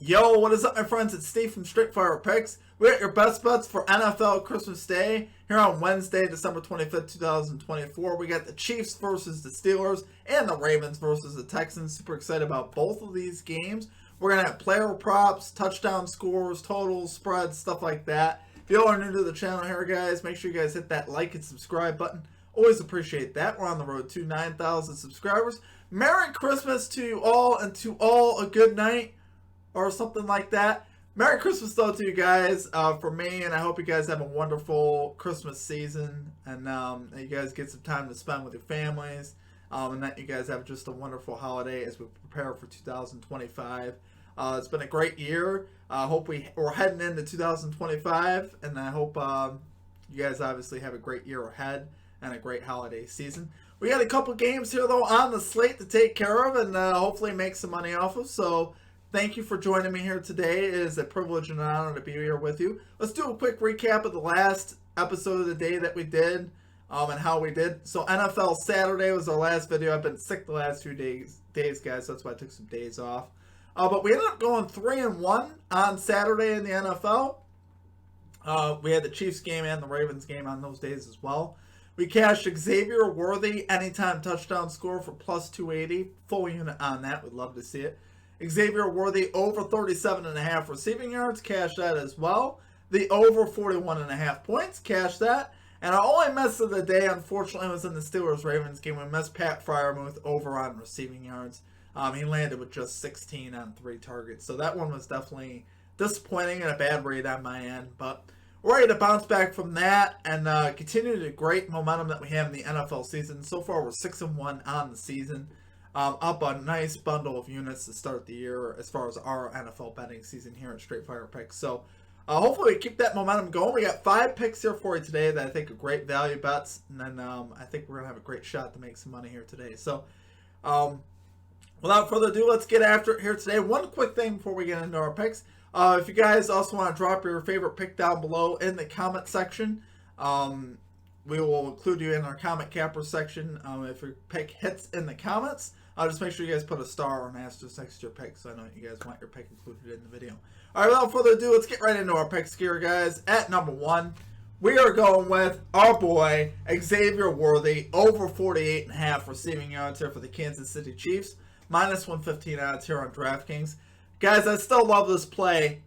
Yo, what is up, my friends? It's Steve from Straight Fire Picks. We got your best bets for NFL Christmas Day here on Wednesday, December 25th, 2024. We got the Chiefs versus the Steelers and the Ravens versus the Texans. Super excited about both of these games. We're going to have player props, touchdown scores, totals, spreads, stuff like that. If you all are new to the channel here, guys, make sure you guys hit that like and subscribe button. Always appreciate that. We're on the road to 9,000 subscribers. Merry Christmas to you all, and to all a good night. Or something like that. Merry Christmas though to you guys for me, and I hope you guys have a wonderful Christmas season, and you guys get some time to spend with your families, and that you guys have just a wonderful holiday as we prepare for 2025. It's been a great year. I hope we're heading into 2025, and I hope you guys obviously have a great year ahead and a great holiday season. We got a couple games here though on the slate to take care of, and hopefully make some money off of. So thank you for joining me here today. It is a privilege and an honor to be here with you. Let's do a quick recap of the last episode of the day that we did and how we did. So NFL Saturday was our last video. I've been sick the last few days guys, so that's why I took some days off. But we ended up going 3-1 on Saturday in the NFL. We had the Chiefs game and the Ravens game on those days as well. We cashed Xavier Worthy anytime touchdown score for plus 280. Full unit on that. We'd love to see it. Xavier Worthy over 37.5 receiving yards, cash that as well. The over 41.5 points, cash that. And our only miss of the day, unfortunately, was in the Steelers-Ravens game. We missed Pat Freiermuth over on receiving yards. He landed with just 16 on 3 targets. So that one was definitely disappointing and a bad read on my end. But we're ready to bounce back from that and continue the great momentum that we have in the NFL season. So far, we're 6-1 on the season. Up a nice bundle of units to start the year as far as our NFL betting season here at Straight Fire Picks. So hopefully we keep that momentum going. We got 5 picks here for you today that I think are great value bets. And then I think we're going to have a great shot to make some money here today. So without further ado, let's get after it here today. One quick thing before we get into our picks. If you guys also want to drop your favorite pick down below in the comment section, we will include you in our comment capper section if your pick hits in the comments. Just make sure you guys put a star or an asterisk next to your pick, so I know you guys want your pick included in the video. All right, without further ado, let's get right into our picks here, guys. At number 1, we are going with our boy Xavier Worthy over 48.5 receiving yards here for the Kansas City Chiefs. Minus 115 odds here on DraftKings. Guys, I still love this play.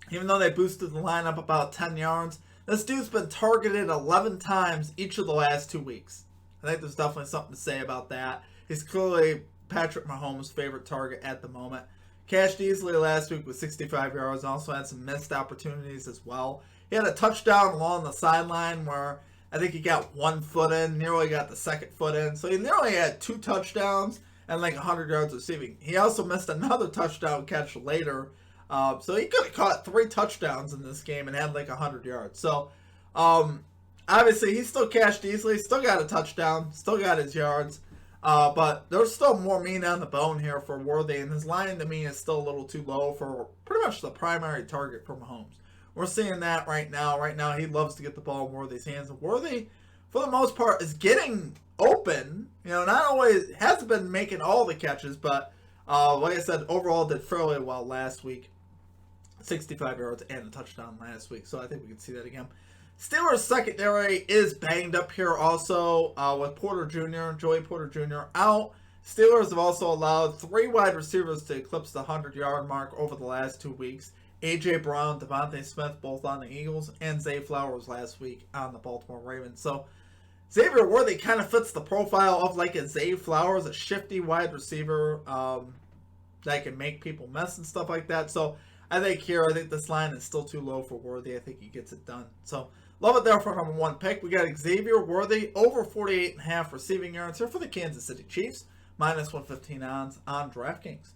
Even though they boosted the lineup about 10 yards, this dude's been targeted 11 times each of the last 2 weeks. I think there's definitely something to say about that. He's clearly Patrick Mahomes' favorite target at the moment. Cashed easily last week with 65 yards. Also had some missed opportunities as well. He had a touchdown along the sideline where I think he got 1 foot in, nearly got the 2nd foot in. So he nearly had 2 touchdowns and like 100 yards receiving. He also missed another touchdown catch later. So he could have caught 3 touchdowns in this game and had like 100 yards. So obviously he still cashed easily. Still got a touchdown. Still got his yards. But there's still more meat on the bone here for Worthy, and his line to me is still a little too low for pretty much the primary target for Mahomes. We're seeing that right now. Right now, he loves to get the ball in Worthy's hands, and Worthy, for the most part, is getting open. You know, not always hasn't been making all the catches, but like I said, overall did fairly well last week. 65 yards and a touchdown last week, so I think we can see that again. Steelers secondary is banged up here also with Porter Jr., Joey Porter Jr. out. Steelers have also allowed 3 wide receivers to eclipse the 100-yard mark over the last 2 weeks. A.J. Brown, Devontae Smith, both on the Eagles, and Zay Flowers last week on the Baltimore Ravens. So Xavier Worthy kind of fits the profile of like a Zay Flowers, a shifty wide receiver that can make people miss and stuff like that. So I think this line is still too low for Worthy. I think he gets it done. So love it there for number 1 pick. We got Xavier Worthy over 48.5 receiving yards here for the Kansas City Chiefs. Minus 115 odds on DraftKings.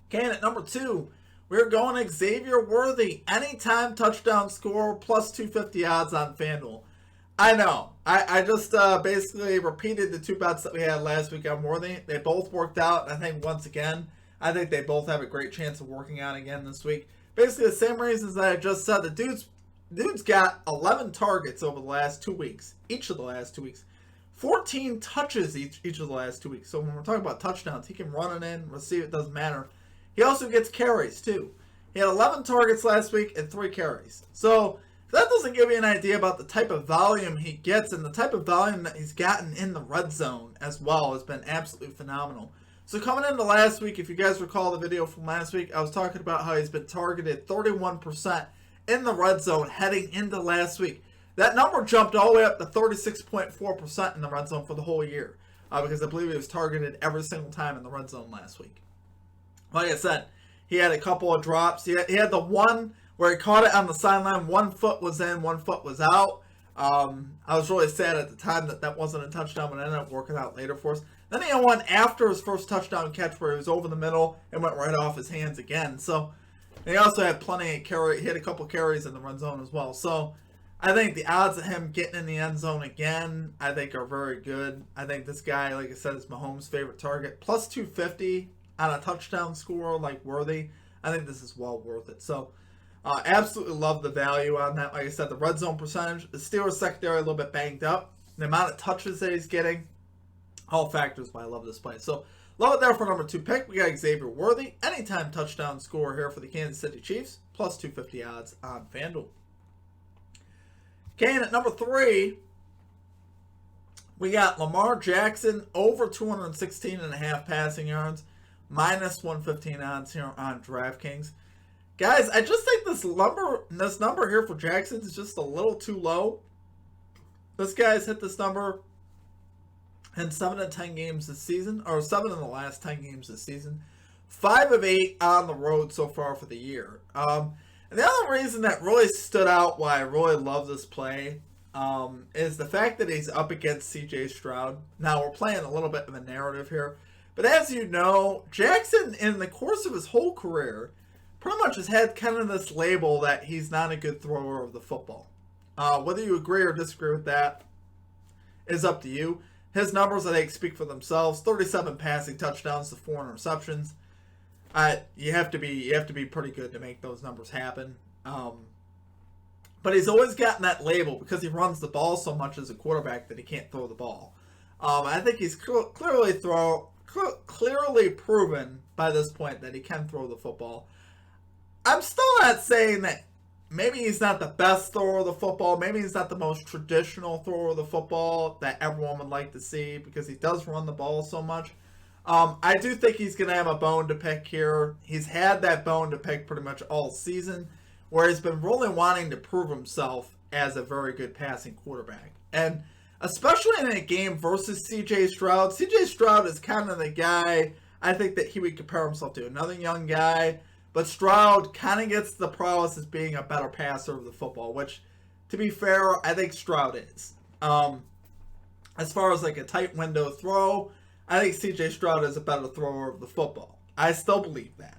Okay, and at number 2, we're going Xavier Worthy. Anytime touchdown score plus 250 odds on FanDuel. I know. I just basically repeated the 2 bets that we had last week on Worthy. They both worked out. I think once again, I think they both have a great chance of working out again this week. Basically the same reasons that I just said. The dude's got 11 targets over the last 2 weeks. Each of the last 2 weeks. 14 touches each of the last 2 weeks. So when we're talking about touchdowns, he can run it in, receive it, doesn't matter. he also gets carries too. He had 11 targets last week and 3 carries. So that doesn't give you an idea about the type of volume he gets, and the type of volume that he's gotten in the red zone as well has been absolutely phenomenal. So coming into last week, if you guys recall the video from last week, I was talking about how he's been targeted 31% in the red zone heading into last week. That number jumped all the way up to 36.4% in the red zone for the whole year, because I believe he was targeted every single time in the red zone last week. Like I said, he had a couple of drops. He had the one where he caught it on the sideline. 1 foot was in, 1 foot was out. I was really sad at the time that wasn't a touchdown, but it ended up working out later for us. Then he had one after his first touchdown catch where he was over the middle and went right off his hands again. So he also had plenty of carry. He had a couple carries in the red zone as well. So I think the odds of him getting in the end zone again, I think are very good. I think this guy, like I said, is Mahomes' favorite target. Plus 250 on a touchdown score like Worthy. I think this is well worth it. So absolutely love the value on that. Like I said, the red zone percentage, the Steelers secondary a little bit banged up. The amount of touches that he's getting, all factors why I love this play. So love it there for number 2 pick. We got Xavier Worthy, anytime touchdown scorer here for the Kansas City Chiefs. Plus 250 odds on FanDuel. Okay, and at number 3, we got Lamar Jackson over 216.5 passing yards. Minus 115 odds here on DraftKings. Guys, I just think this number here for Jackson is just a little too low. This guy's hit this number in 7 of 10 games this season, or 7 in the last 10 games this season. 5 of 8 on the road so far for the year. And the other reason that really stood out why I really love this play is the fact that he's up against C.J. Stroud. Now, we're playing a little bit of a narrative here. But as you know, Jackson, in the course of his whole career, pretty much has had kind of this label that he's not a good thrower of the football. Whether you agree or disagree with that is up to you. His numbers, I think, speak for themselves. 37 passing touchdowns to 4 interceptions. You have to be pretty good to make those numbers happen. But he's always gotten that label because he runs the ball so much as a quarterback that he can't throw the ball. I think he's clearly proven by this point that he can throw the football. I'm still not saying that maybe he's not the best thrower of the football. Maybe he's not the most traditional thrower of the football that everyone would like to see because he does run the ball so much. I do think he's going to have a bone to pick here. He's had that bone to pick pretty much all season, where he's been really wanting to prove himself as a very good passing quarterback. And especially in a game versus C.J. Stroud. C.J. Stroud is kind of the guy I think that he would compare himself to. Another young guy. But Stroud kind of gets the prowess as being a better passer of the football, which, to be fair, I think Stroud is. As far as like a tight window throw, I think C.J. Stroud is a better thrower of the football. I still believe that.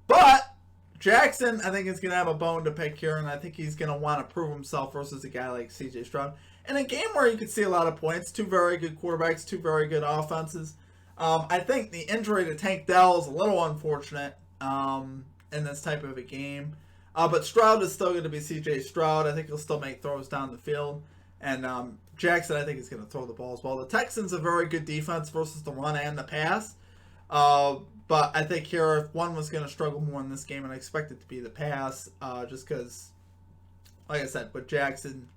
But Jackson, I think, is going to have a bone to pick here, and I think he's going to want to prove himself versus a guy like C.J. Stroud. In a game where you could see a lot of points, 2 very good quarterbacks, 2 very good offenses. I think the injury to Tank Dell is a little unfortunate in this type of a game. But Stroud is still going to be C.J. Stroud. I think he'll still make throws down the field. And Jackson, I think, is going to throw the ball as well. The Texans are very good defense versus the run and the pass. But I think here, if one was going to struggle more in this game, and I expect it to be the pass, just because, like I said, with Jackson,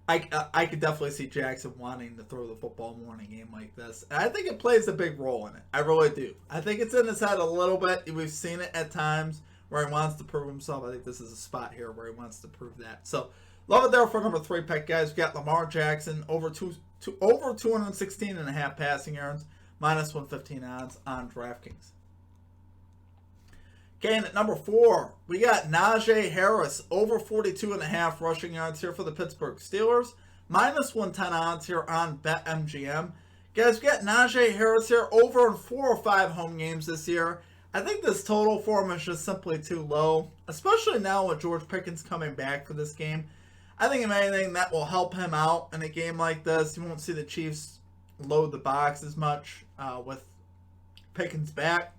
I could definitely see Jackson wanting to throw the football more in a game like this. And I think it plays a big role in it. I really do. I think it's in his head a little bit. We've seen it at times where he wants to prove himself. I think this is a spot here where he wants to prove that. So, love it there for number 3 pick, guys. We got Lamar Jackson over 216.5 passing yards, minus 115 odds on DraftKings. Okay, and at number 4, we got Najee Harris, over 42.5 rushing yards here for the Pittsburgh Steelers. Minus 110 odds here on BetMGM. Guys, we got Najee Harris here over in 4 or 5 home games this year. I think this total for him is just simply too low, especially now with George Pickens coming back for this game. I think if anything, that will help him out in a game like this. You won't see the Chiefs load the box as much with Pickens back.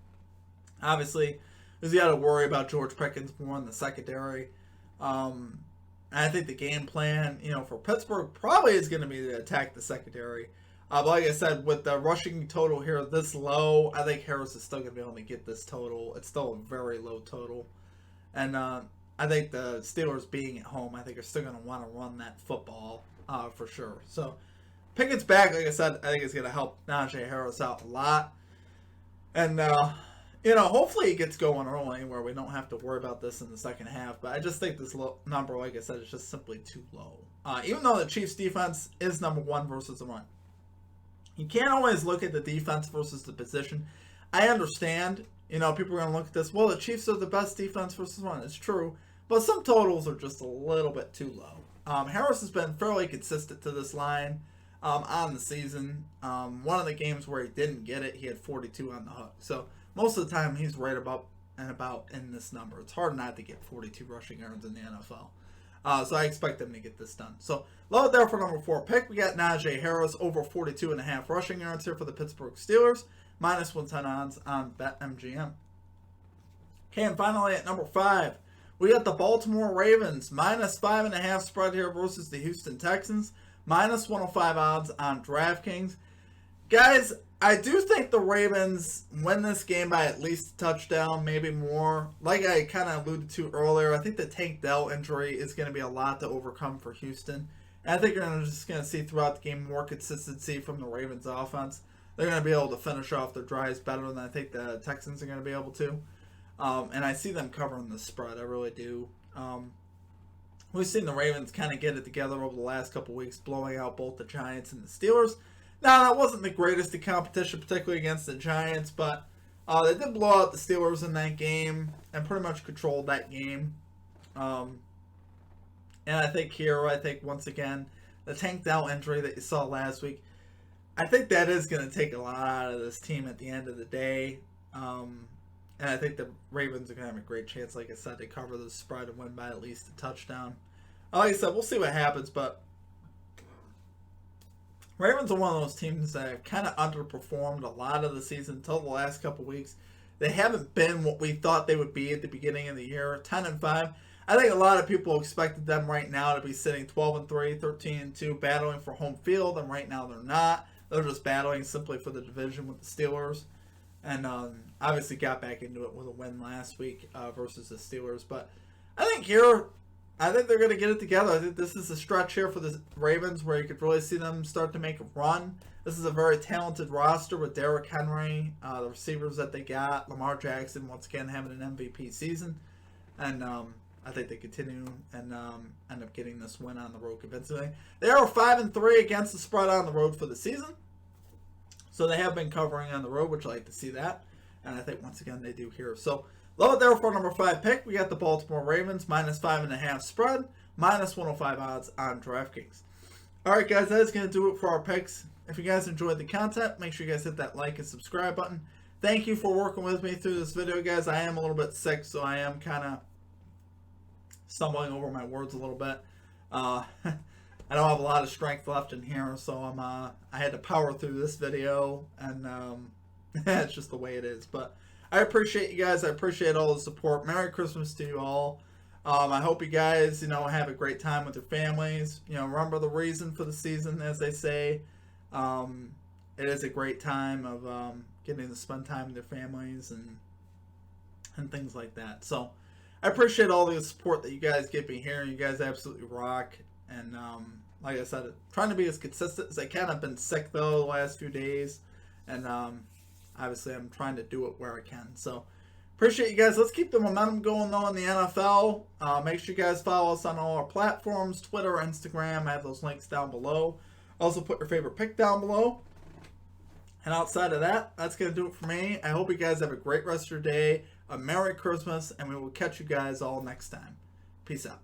Obviously, because you got to worry about George Pickens more in the secondary. And I think the game plan, for Pittsburgh probably is going to be to attack the secondary. But like I said, with the rushing total here this low, I think Harris is still going to be able to get this total. It's still a very low total. And I think the Steelers being at home, I think are still going to want to run that football for sure. So Pickett's back, like I said, I think it's going to help Najee Harris out a lot. And, hopefully he gets going early where we don't have to worry about this in the second half. But I just think this number, like I said, is just simply too low. Even though the Chiefs' defense is number one versus the run. You can't always look at the defense versus the position. I understand, people are going to look at this, well, the Chiefs are the best defense versus the run. It's true. But some totals are just a little bit too low. Harris has been fairly consistent to this line on the season. One of the games where he didn't get it, he had 42 on the hook. So most of the time, he's right about in this number. It's hard not to get 42 rushing yards in the NFL. So I expect them to get this done. So low there for number 4 pick. We got Najee Harris over 42.5 rushing yards here for the Pittsburgh Steelers. Minus 110 odds on BetMGM. Okay, and finally at number 5, we got the Baltimore Ravens. Minus 5.5 spread here versus the Houston Texans. Minus 105 odds on DraftKings. Guys, I do think the Ravens win this game by at least a touchdown, maybe more. Like I kind of alluded to earlier, I think the Tank Dell injury is going to be a lot to overcome for Houston. And I think you're just going to see throughout the game more consistency from the Ravens offense. They're going to be able to finish off their drives better than I think the Texans are going to be able to. And I see them covering the spread. I really do. We've seen the Ravens kind of get it together over the last couple weeks, blowing out both the Giants and the Steelers. Now, that wasn't the greatest of competition, particularly against the Giants, but they did blow out the Steelers in that game and pretty much controlled that game. And I think once again, the Tank Dell injury that you saw last week, I think that is going to take a lot out of this team at the end of the day. And I think the Ravens are going to have a great chance, like I said, to cover the spread and win by at least a touchdown. Like I said, we'll see what happens, but Ravens are one of those teams that have kind of underperformed a lot of the season until the last couple weeks. They haven't been what we thought they would be at the beginning of the year, 10-5. I think a lot of people expected them right now to be sitting 12-3, 13-2, battling for home field, and right now they're not. They're just battling simply for the division with the Steelers. And obviously got back into it with a win last week versus the Steelers. But I think they're going to get it together. I think this is a stretch here for the Ravens where you could really see them start to make a run. This is a very talented roster with Derrick Henry, the receivers that they got, Lamar Jackson once again having an MVP season. And I think they continue and end up getting this win on the road convincingly. They are 5-3 against the spread on the road for the season. So they have been covering on the road, which I like to see that. And I think once again they do here. So low there for number 5 pick, we got the Baltimore Ravens, minus 5.5 spread, minus 105 odds on DraftKings. Alright guys, that is going to do it for our picks. If you guys enjoyed the content, make sure you guys hit that like and subscribe button. Thank you for working with me through this video, guys. I am a little bit sick, so I am kind of stumbling over my words a little bit. I don't have a lot of strength left in here, so I had to power through this video, and it's just the way it is. But I appreciate you guys. I appreciate all the support. Merry Christmas to you all. I hope you guys, have a great time with your families. Remember the reason for the season, as they say. It is a great time of getting to spend time with your families and things like that. So I appreciate all the support that you guys give me here. You guys absolutely rock. And like I said, trying to be as consistent as I can. I've been sick, though, the last few days. And obviously, I'm trying to do it where I can. So appreciate you guys. Let's keep the momentum going, though, in the NFL. Make sure you guys follow us on all our platforms, Twitter, Instagram. I have those links down below. Also, put your favorite pick down below. And outside of that, that's going to do it for me. I hope you guys have a great rest of your day. A Merry Christmas. And we will catch you guys all next time. Peace out.